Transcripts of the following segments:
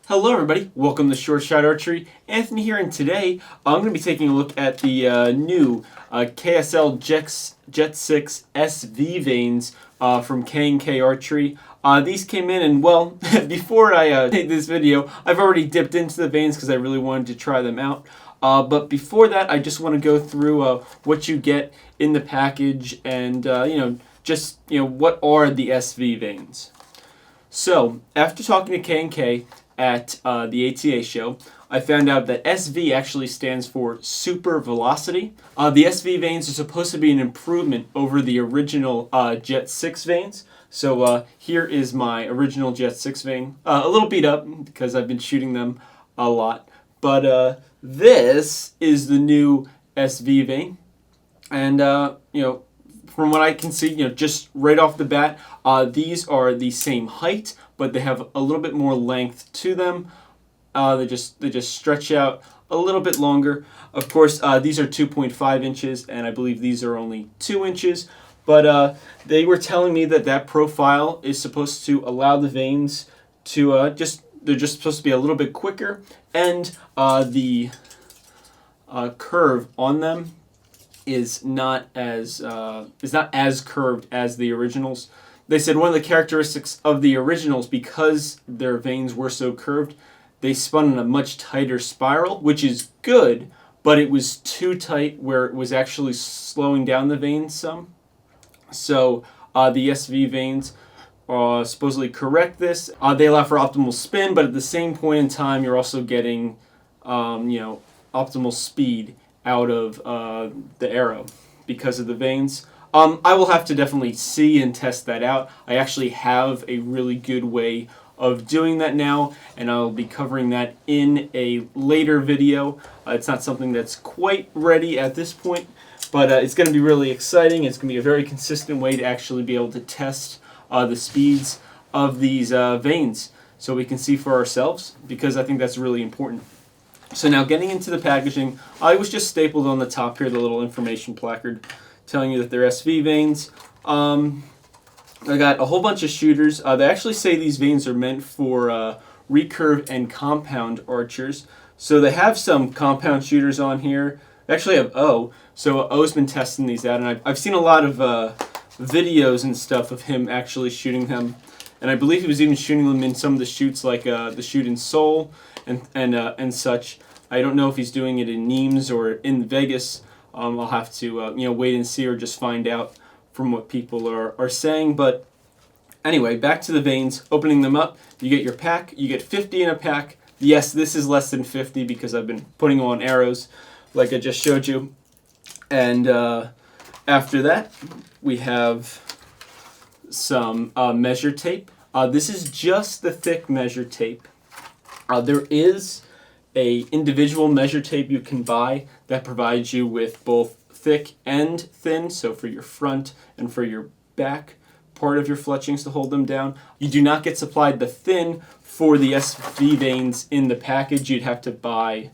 Hello everybody, welcome to Short Shot Archery. Anthony here, and today I'm going to be taking a look at the new KSL Jet6 SV vanes from K&K Archery. These came in, and well, before I take this video, I've already dipped into the vanes because I really wanted to try them out. But before that, I just want to go through what you get in the package and what are the SV vanes. So after talking to K&K at the ATA show, I found out that SV actually stands for super velocity. The SV vanes are supposed to be an improvement over the original Jet6 vanes. So here is my original Jet6 vane. A little beat up because I've been shooting them a lot. But this is the new SV vane. And, from what I can see, just right off the bat, these are the same height, but they have a little bit more length to them. They just stretch out a little bit longer. Of course, these are 2.5 inches, and I believe these are only 2 inches. But they were telling me that profile is supposed to allow the vanes to they're just supposed to be a little bit quicker, and the curve on them is not as curved as the originals. They said one of the characteristics of the originals, because their vanes were so curved, they spun in a much tighter spiral, which is good, but it was too tight where it was actually slowing down the vanes some. So the SV vanes supposedly correct this. They allow for optimal spin, but at the same point in time, you're also getting optimal speed out of the arrow because of the vanes. I will have to definitely see and test that out. I actually have a really good way of doing that now, and I'll be covering that in a later video. It's not something that's quite ready at this point, but it's going to be really exciting. It's going to be a very consistent way to actually be able to test the speeds of these vanes so we can see for ourselves, because I think that's really important. So now getting into the packaging, I was just stapled on the top here, the little information placard telling you that they're SV vanes. I got a whole bunch of shooters. They actually say these vanes are meant for recurve and compound archers. So they have some compound shooters on here. They actually have O. So O's been testing these out, and I've seen a lot of videos and stuff of him actually shooting them. And I believe he was even shooting them in some of the shoots, like the shoot in Seoul and such. I don't know if he's doing it in Nîmes or in Vegas. I'll have to wait and see, or just find out from what people are saying. But anyway, back to the vanes. Opening them up, you get your pack. You get 50 in a pack. Yes, this is less than 50 because I've been putting on arrows like I just showed you. And after that, we have some measure tape. This is just the thick measure tape. There is a individual measure tape you can buy that provides you with both thick and thin, so for your front and for your back part of your fletchings to hold them down. You do not get supplied the thin for the SV vanes in the package. You'd have to buy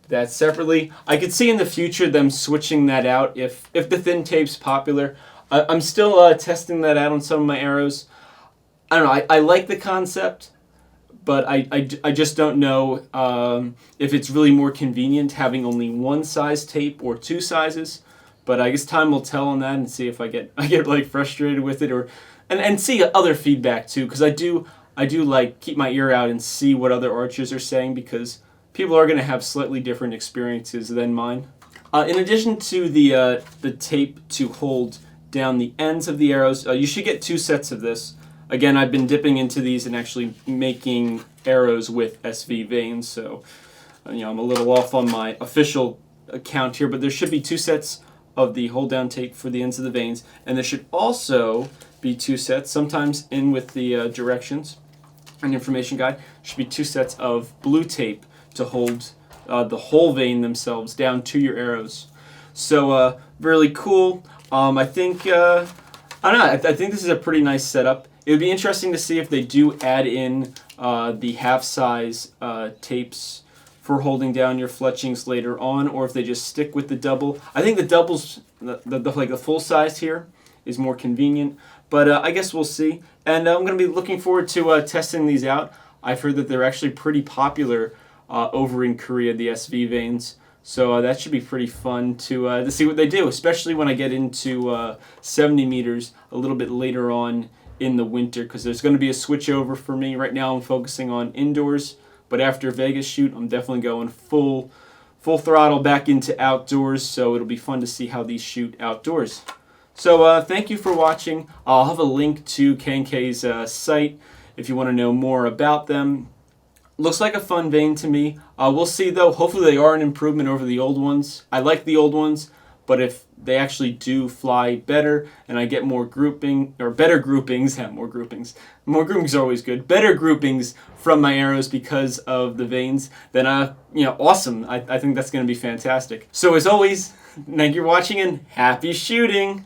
that separately. I could see in the future them switching that out if the thin tape's popular. I'm still testing that out on some of my arrows. I don't know, I like the concept, but I just don't know if it's really more convenient having only one size tape or two sizes. But I guess time will tell on that, and see if I get like frustrated with it, and see other feedback too, because I do like keep my ear out and see what other archers are saying, because people are going to have slightly different experiences than mine. In addition to the tape to hold down the ends of the arrows, you should get 2 sets of this. Again, I've been dipping into these and actually making arrows with SV vanes, so I'm a little off on my official account here, but there should be 2 sets of the hold down tape for the ends of the vanes, and there should also be 2 sets, sometimes in with the directions and information guide, should be 2 sets of blue tape to hold the whole vane themselves down to your arrows. So really cool. I think I don't know. I think this is a pretty nice setup. It would be interesting to see if they do add in the half-size tapes for holding down your fletchings later on, or if they just stick with the double. I think the doubles, the full size here, is more convenient. But I guess we'll see. And I'm going to be looking forward to testing these out. I've heard that they're actually pretty popular over in Korea, the SV vanes. So that should be pretty fun to see what they do, especially when I get into 70 meters a little bit later on in the winter, because there's going to be a switch over for me. Right now I'm focusing on indoors, but after Vegas shoot, I'm definitely going full throttle back into outdoors, so it'll be fun to see how these shoot outdoors. So thank you for watching. I'll have a link to K&K's site if you want to know more about them. Looks like a fun vane to me. We'll see though. Hopefully they are an improvement over the old ones. I like the old ones, but if they actually do fly better and I get more grouping or better groupings, more groupings are always good. Better groupings from my arrows because of the vanes, then awesome. I think that's going to be fantastic. So as always, thank you for watching and happy shooting.